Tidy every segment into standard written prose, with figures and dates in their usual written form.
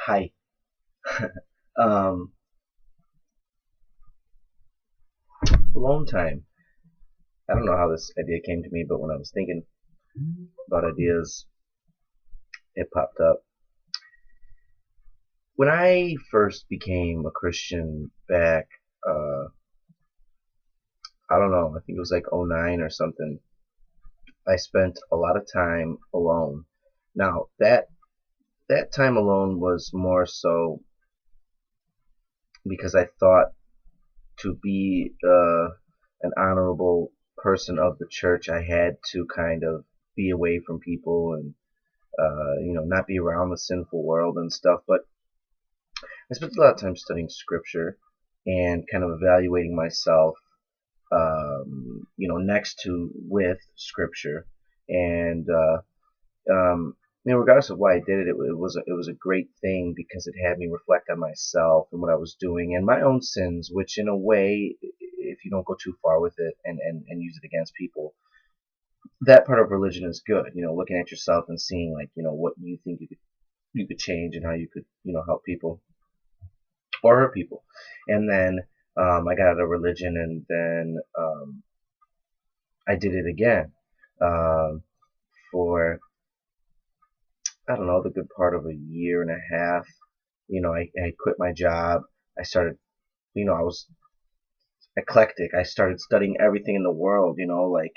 Hi. um, Alone time. I don't know how this idea came to me, but when I was thinking about ideas, it popped up. When I first became a Christian back, uh, I don't know, I think it was like '09 or something, I spent a lot of time alone. Now, that time alone was more so because I thought to be an honorable person of the church, I had to kind of be away from people and not be around the sinful world and stuff. But I spent a lot of time studying scripture and kind of evaluating myself, next to with scripture. And, regardless of why I did it, it was a great thing because it had me reflect on myself and what I was doing and my own sins, which in a way, if you don't go too far with it and use it against people, that part of religion is good. Looking at yourself and seeing like, what you think you could change and how you could, help people or hurt people. And then I got out of religion, and then I did it again um, for I don't know the good part of a year and a half. I quit my job. I started, I was eclectic. I started studying everything in the world. Like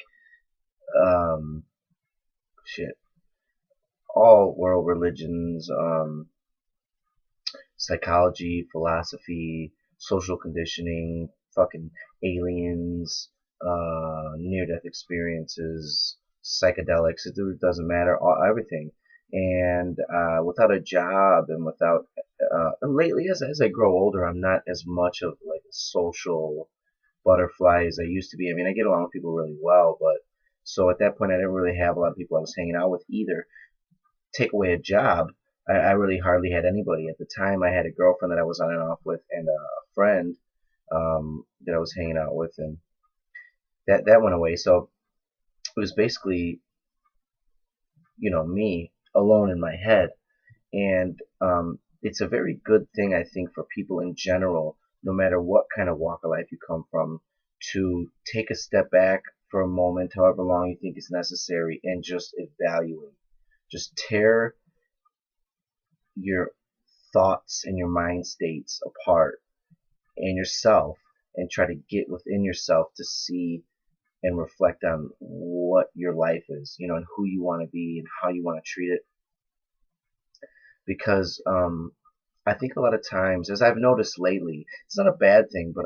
um, shit, all world religions, psychology, philosophy, social conditioning, fucking aliens, near-death experiences, psychedelics. It doesn't matter. Everything. And without a job and without and lately, as I grow older, I'm not as much of like a social butterfly as I used to be. I mean, I get along with people really well, but so at that point, I didn't really have a lot of people I was hanging out with either. Take away a job, I really hardly had anybody. At the time, I had a girlfriend that I was on and off with, and a friend that I was hanging out with, and that went away. So it was basically, me alone in my head, and it's a very good thing, I think, for people in general, no matter what kind of walk of life you come from, to take a step back for a moment, however long you think is necessary, and just evaluate. Just tear your thoughts and your mind states apart and yourself and try to get within yourself to see and reflect on what your life is, and who you want to be and how you want to treat it. Because I think a lot of times, as I've noticed lately, it's not a bad thing, but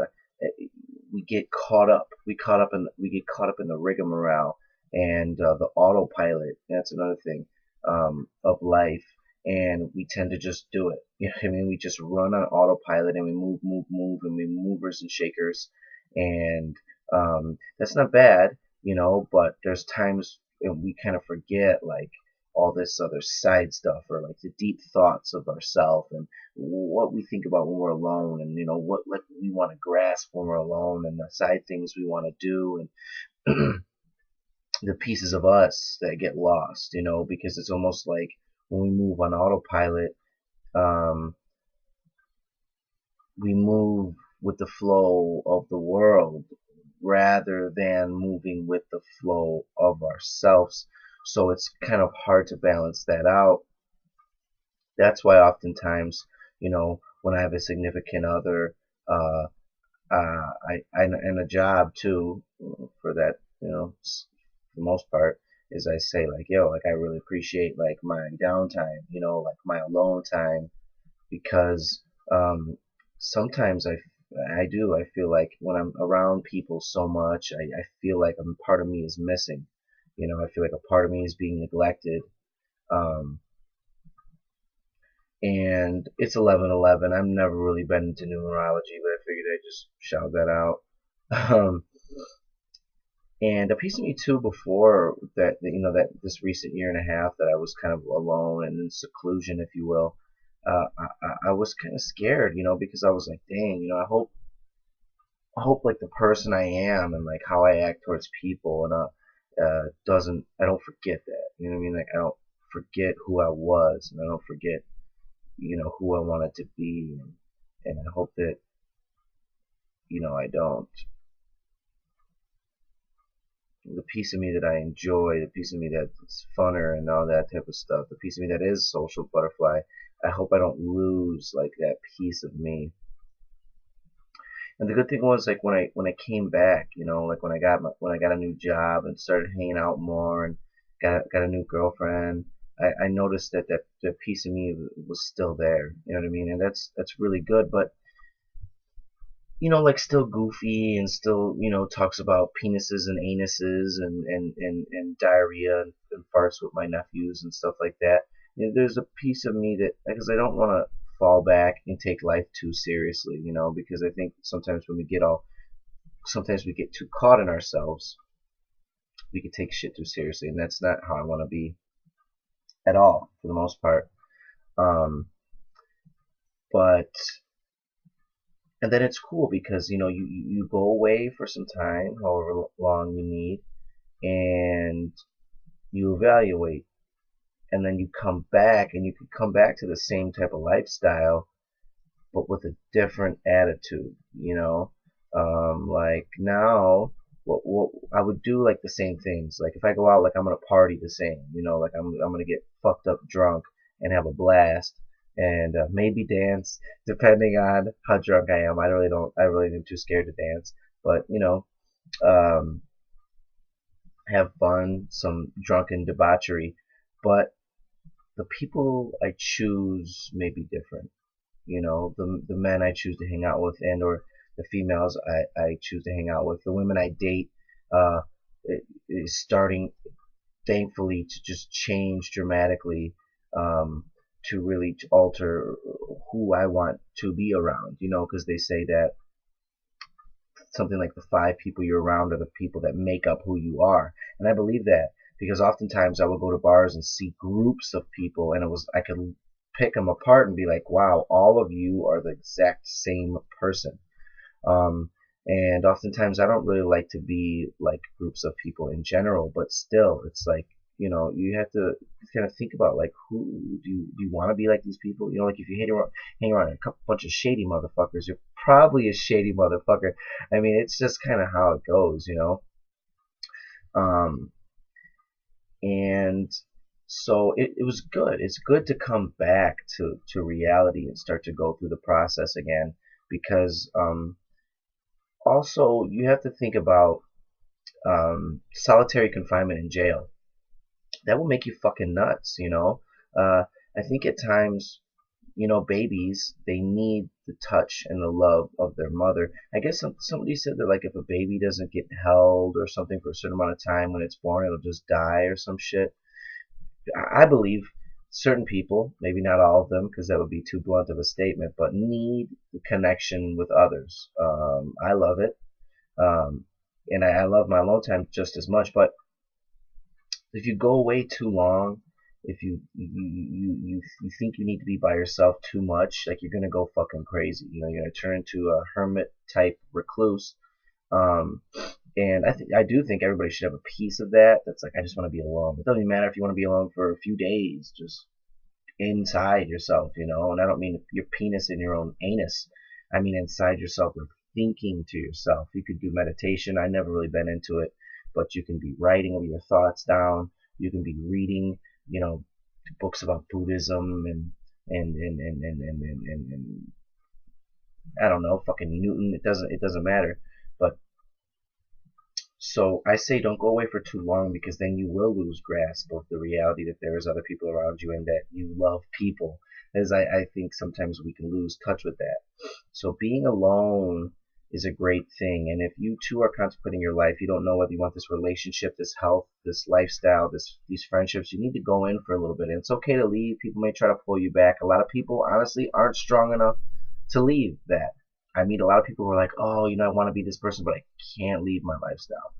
we get caught up. We get caught up in the rigmarole and the autopilot. That's another thing of life, and we tend to just do it. You know what I mean? We just run on autopilot and we move, move, move, and we movers and shakers, and that's not bad, But there's times and we kind of forget like all this other side stuff or like the deep thoughts of ourselves and what we think about when we're alone and what like we want to grasp when we're alone and the side things we want to do and the pieces of us that get lost, because it's almost like when we move on autopilot, um, we move with the flow of the world rather than moving with the flow of ourselves. So it's kind of hard to balance that out. That's why oftentimes, when I have a significant other, uh, and a job too, for that, for the most part, is I say like, yo, like I really appreciate like my downtime, like my alone time, because sometimes I feel like when I'm around people so much, I feel like a part of me is missing. I feel like a part of me is being neglected. Um, and it's 11:11. I've never really been into numerology, but I figured I'd just shout that out. Um, and a piece of me too before that, that this recent year and a half that I was kind of alone and in seclusion, if you will. I was kind of scared, because I was like, dang, I hope like the person I am and like how I act towards people and I don't forget that. You know what I mean? Like I don't forget who I was, and I don't forget who I want it to be, and I hope that, I don't. The piece of me that I enjoy, the piece of me that's funner and all that type of stuff, the piece of me that is social butterfly, I hope I don't lose like that piece of me. And the good thing was, like, when I came back, like when I got a new job and started hanging out more and got a new girlfriend, I noticed that piece of me was still there. You know what I mean? And that's really good. But like still goofy and still, talks about penises and anuses and diarrhea and farts with my nephews and stuff like that. There's a piece of me that, because I don't want to fall back and take life too seriously, because I think sometimes we get too caught in ourselves. We can take shit too seriously, and that's not how I want to be at all, for the most part. Um, but and then it's cool because you go away for some time, however long you need, and you evaluate, and then you come back, and you can come back to the same type of lifestyle, but with a different attitude. Like now, what I would do, like the same things. Like if I go out, like I'm gonna party the same. Like I'm gonna get fucked up drunk and have a blast, and maybe dance, depending on how drunk I am. I really am too scared to dance, but um, have fun, some drunken debauchery. But the people I choose may be different. The men I choose to hang out with, and or the females I choose to hang out with, the women I date, uh, is starting, thankfully, to just change dramatically, to really alter who I want to be around. Because they say that something like the 5 people you're around are the people that make up who you are, and I believe that, because oftentimes I would go to bars and see groups of people, and I could pick them apart and be like, wow, all of you are the exact same person. Um, and oftentimes I don't really like to be like groups of people in general, but still, it's like, you have to kind of think about, like, who do you want to be like these people? Like if you hang around a bunch of shady motherfuckers, you're probably a shady motherfucker. I mean, it's just kind of how it goes. Um, and so it was good. It's good to come back to reality and start to go through the process again, because also you have to think about solitary confinement in jail. That will make you fucking nuts. I think at times, babies, they need the touch and the love of their mother. I guess somebody said that, like, if a baby doesn't get held or something for a certain amount of time when it's born, it'll just die or some shit. I believe certain people, maybe not all of them, because that would be too blunt of a statement, but need the connection with others. I love it. Um, and I love my alone time just as much, but if you go away too long, if you think you need to be by yourself too much, like, you're gonna go fucking crazy. You're gonna turn into a hermit type recluse. Um, and I do think everybody should have a piece of that. That's like, I just want to be alone. It doesn't even matter if you want to be alone for a few days, just inside yourself. And I don't mean your penis in your own anus. I mean inside yourself, with thinking to yourself. You could do meditation. I never really been into it, but you can be writing your thoughts down. You can be reading, books about Buddhism and I don't know, fucking Newton. It doesn't matter. But so I say, don't go away for too long, because then you will lose grasp of the reality that there is other people around you and that you love people. As I think sometimes we can lose touch with that. So being alone is a great thing. And if you too are contemplating your life, you don't know whether you want this relationship, this health, this lifestyle, these friendships, you need to go in for a little bit. And it's okay to leave. People may try to pull you back. A lot of people, honestly, aren't strong enough to leave that. I meet a lot of people who are like, oh, I want to be this person, but I can't leave my lifestyle.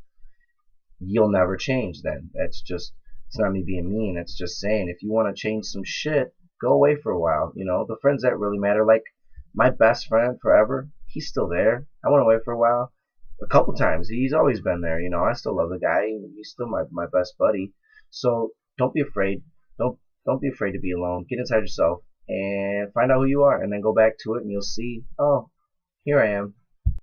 You'll never change then. It's not me being mean. It's just saying, if you want to change some shit, go away for a while. The friends that really matter, like my best friend forever, he's still there. I went away for a while, a couple times. He's always been there. I still love the guy. He's still my best buddy. So don't be afraid. Don't be afraid to be alone. Get inside yourself and find out who you are, and then go back to it, and you'll see, oh, here I am.